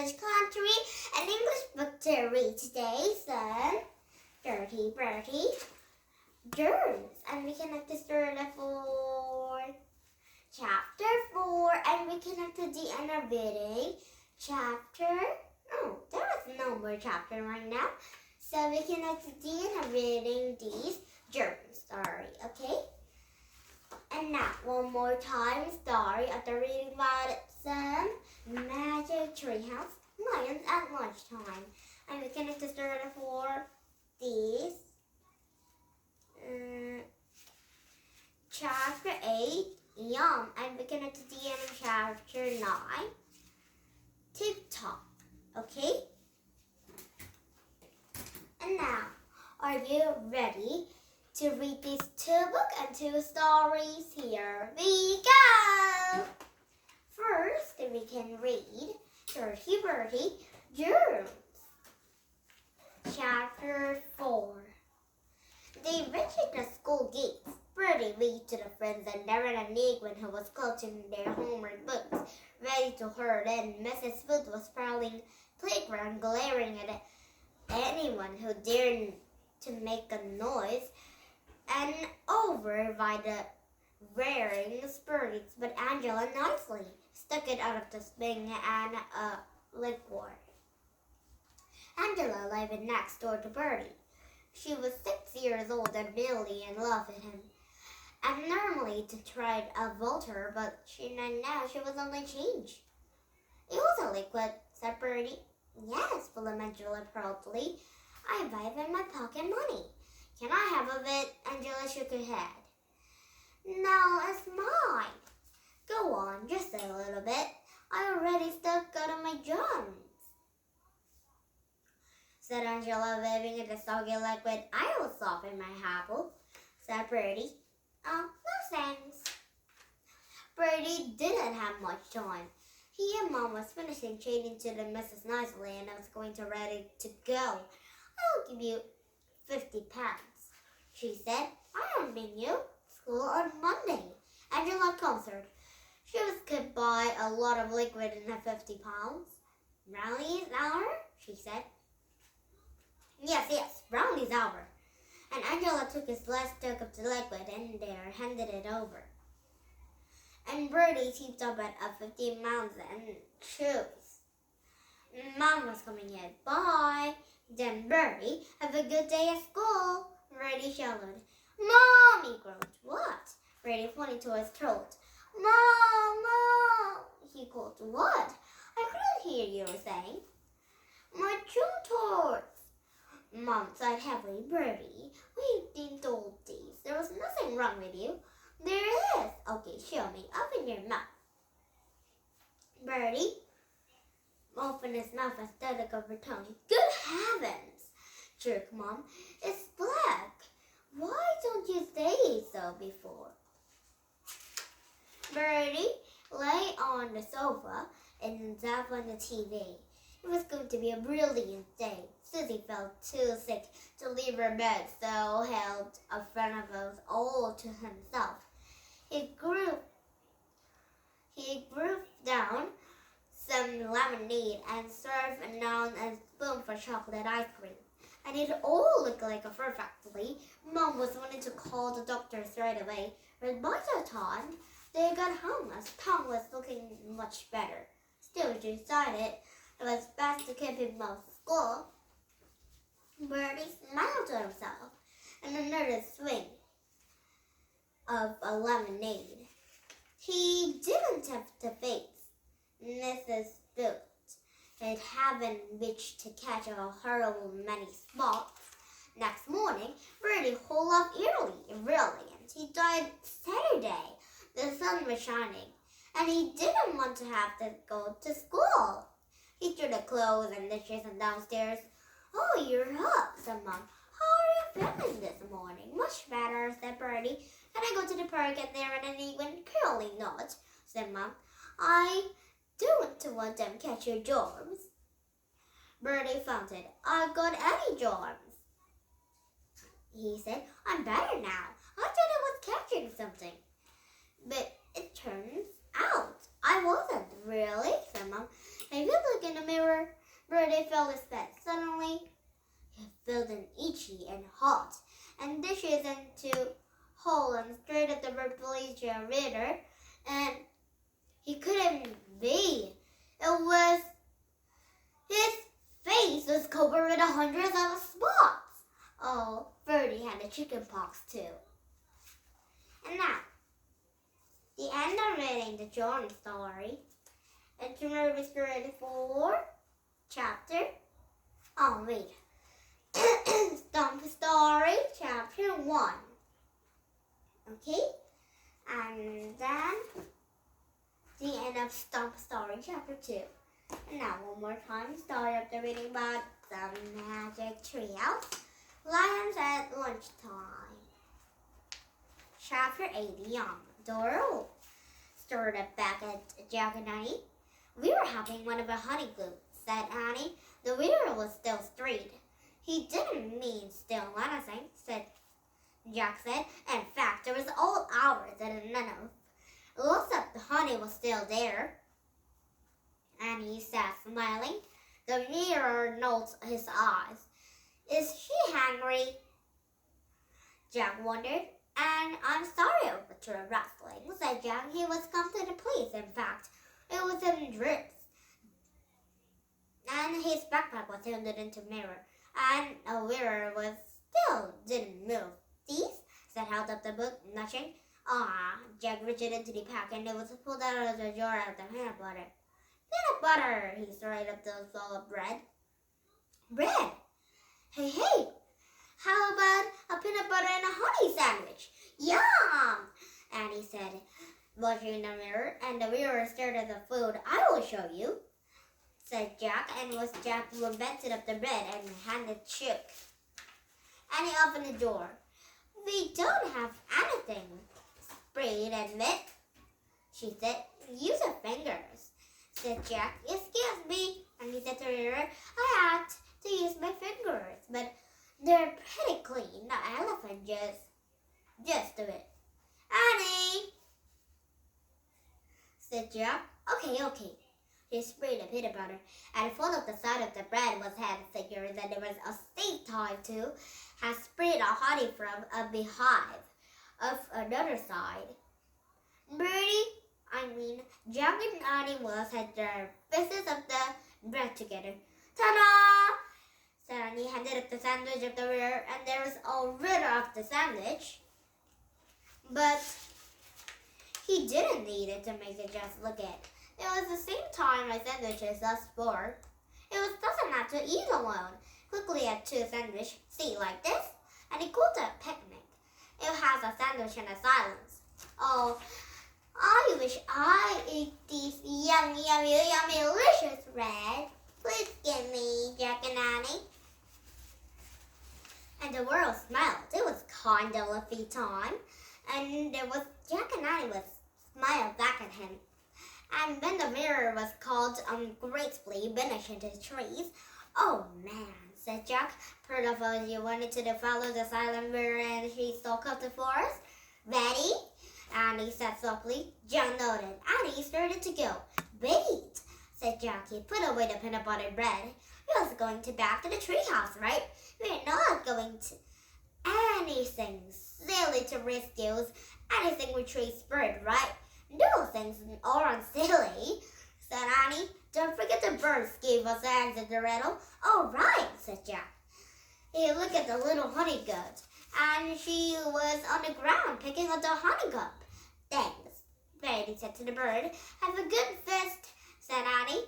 English country and English book to read today. So, Bertie, Germs. And we can have to start for chapter 4. And we can have to the end of reading there is no more chapter right now. So we can have to the end of reading these Germs story, okay? And now, one more time, story after reading about some magic treehouse lions at lunchtime. And we can have to start for these. Chapter 8, Yum. And we can have to the end of chapter 9, TikTok. Okay? And now, are you ready to read these 2 books and 2 stories? Here we go! First, we can read Bertie, Germs. Chapter 4. They reached the school gates. Bertie waved to the friends and Darren and Negrin, who was clutching their homework books, ready to hurl in. Mrs. Foot was prowling playground, glaring at anyone who dared to make a noise, and over by the wearing spirits, but Angela nicely stuck it out of the spring and a liquor. Angela lived next door to Bertie. She was 6 years old and really in love with him, and normally to try a Volter, but now she was only change. It was a liquid, said Bertie. Yes, full of Angela proudly. I buy it in my pocket money. Can I have a bit? Angela shook her head. No, it's mine. Go on, just a little bit. I already stuck out of my Germs, said Angela, waving at the soggy liquid. I will soften my apple, said Bertie. Oh, no thanks. Bertie didn't have much time. He and Mom was finishing changing to the Mrs. Nicely and I was going to ready to go. I'll give you 50 pounds, she said. I don't mean you. School on Monday. Angela answered. She was skipped by a lot of liquid in her 50 pounds. Brownie's hour, she said. Yes, brownie's hour. And Angela took his last tug of the liquid and there handed it over. And Bertie tipped up at a 15 pounds and chose. Mom was coming in. Bye. Then Bertie, have a good day at school. Bertie shouted. Mom, he groaned. What? Bertie pointed to his throat. Mom, he called. What? I couldn't hear you saying. My throat hurts. Mom sighed heavily. Bertie, we've been told this. There was nothing wrong with you. There is. Okay, show me. Open your mouth. Bertie opened his mouth and started over tongue. Good heavens, jerked Mom. It's black. Why don't you say so before? Bertie lay on the sofa and zapped on the TV. It was going to be a brilliant day. Susie felt too sick to leave her bed, so held a friend of us all to himself. He grouped down some lemonade and served down a spoon for chocolate ice cream. And it all looked like a perfectly. Mom was wanting to call the doctors right away, but by the time they got home, Tom was looking much better. Still, she decided it was best to keep him off school. Bertie smiled to himself and another swing of a lemonade. He didn't have to face Mrs. Boot. It hadn't reached to catch a horrible many spots. Next morning, Bertie hauled off early, brilliant. He died Saturday. The sun was shining, and he didn't want to have to go to school. He threw the clothes and dishes and downstairs. Oh, you're up, said Mom. How are you feeling this morning? Much better, said Bertie. Can I go to the park and there and even curly not, said Mom. I don't want them to catch your germs. Bertie founted. I've got any germs, he said. I'm better now. I thought I was catching something. But it turns out I wasn't, really, said Mom. If you look in the mirror, Bertie felt his bed. Suddenly, he felt an itchy and hot, and dishes into hole and straight at the Bertie's generator, and he couldn't be. It was his face was covered with hundreds of spots. Oh, Bertie had a chicken pox too. And now, the end of reading the Germs story. Itinerary ready for chapter. Oh, wait. Stump Story, chapter 1. Okay? And then the end of Stump Story, chapter 2. And now, one more time, start up the reading about the magic treehouse. Lions at lunchtime. Chapter 80, Doro started back at Jack and Annie. We were having one of a honeydew, said Annie. The weather was still straight. He didn't mean still anything, Jack said. In fact, there was all hours and none of. Lots of the honey was still there. Annie sat smiling. The mirror notes his eyes. Is she hungry? Jack wondered. And I'm sorry over your rustling, said Jack. He was come to the place, in fact. It was in drips. And his backpack was tilted into mirror. And a mirror was still didn't move. These? Said held up the book, nudging. Jack reached into the pack and it was pulled out of the jar of the peanut butter. Peanut butter! He started up the bowl of bread. Bread! Hey! How about a peanut butter and a honey sandwich? Yum! Annie said, watching in the mirror, and the mirror stared at the food. I will show you, said Jack, and was Jack who invented up the bread and handed shook. Annie opened the door. We don't have anything sprayed and lit, she said. Use your fingers, said Jack. Excuse me, Annie said to the mirror. I had to use my fingers, but they're pretty clean. The elephant just do it. Annie, said Jack. Okay. He sprayed the peanut butter, and full of the side of the bread was had figured that there was a stake tied to, had sprayed a honey from a beehive of another side. Jack and Annie was had their pieces of the bread together. Ta-da! Said Annie, handed up the sandwich of the rear, and there was all rid of the sandwich. But he didn't need it to make it just look it. It was the same time my sandwiches thus for. It was doesn't have to eat alone. Quickly had two sandwiches. See, like this? And he called it a picnic. It has a sandwich and a silence. Oh, I wish I ate these yummy, delicious bread. Please give me, Jack and Annie. And the world smiled. It was kind of lucky time. And there was Jack and Annie was smiled back at him. And then the mirror was called gracefully vanished into the trees. Oh man, said Jack. Part of us you wanted to follow the silent mirror and she stalked up the forest. Ready? Annie said softly. Jack nodded. Annie started to go. Wait, said Jack. He put away the peanut butter bread. We was going to back to the treehouse, right? We're not going to anything silly to rescue. Anything with tree spirit, right? No things aren't silly, said Annie. Don't forget the birds gave us eggs in the riddle. All right, said Jack. He looked at the little honey goat, and she was on the ground picking up the honey cup. Thanks, Bertie said to the bird. Have a good feast, said Annie.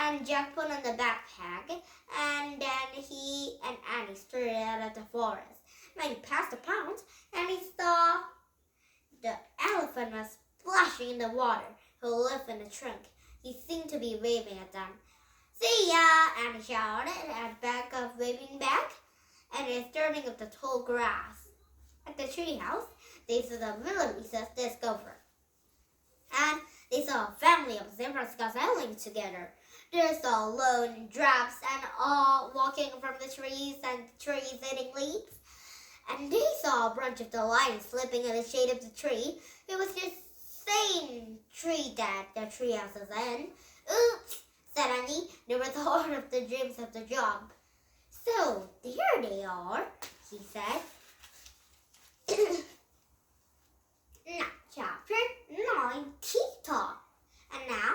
And Jack put on the backpack, and then he and Annie started out of the forest. When he passed the pond, and he saw the elephant was splashing in the water, who lived in the trunk. He seemed to be waving at them. See ya! Annie shouted at back of waving back, and they starting up the tall grass. At the treehouse, they saw the Willoughby's discover. And they saw a family of zebras gazelling together. They saw lone drabs and all walking from the trees and trees eating leaves. And they saw a bunch of the lions sleeping in the shade of the tree. It was the same tree that the treehouse was in. Oops, Suddenly, there was all of the dreams of the job. So, there they are, he said. Now, chapter 9, TikTok. And now,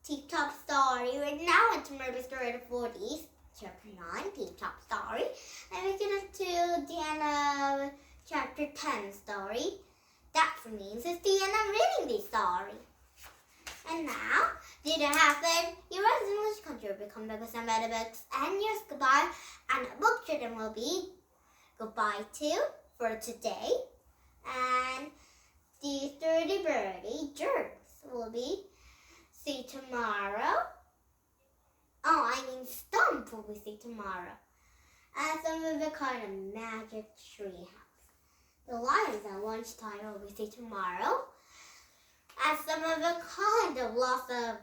TikTok story. We're now into Murder Story of the 40s. Chapter 9, TikTok story. And we're going to the end of chapter 10 story. That means it's the end of reading the story. And now, did it happen? Your English country will become books and better books. And yes, goodbye. And book children will be goodbye too for today. And the 30 birdie Germs will be see tomorrow. Stump will be see tomorrow. And some of the kind of magic tree house. The lions at lunchtime will be see tomorrow. And some of the kind of lots of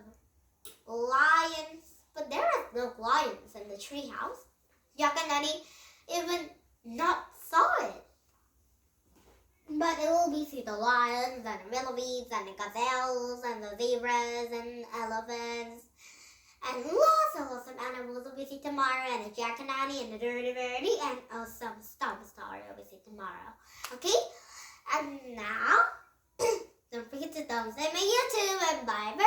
lions, but there are no lions in the treehouse. Jack and Nanny even not saw it. But it will be see the lions and the millipedes and the gazelles and the zebras and elephants and lots of animals will be see tomorrow, and the Jack and Nanny and the Dirty Birdie and some Stump Story will be see tomorrow. Okay? And now don't forget to thumbs up my YouTube and bye bye.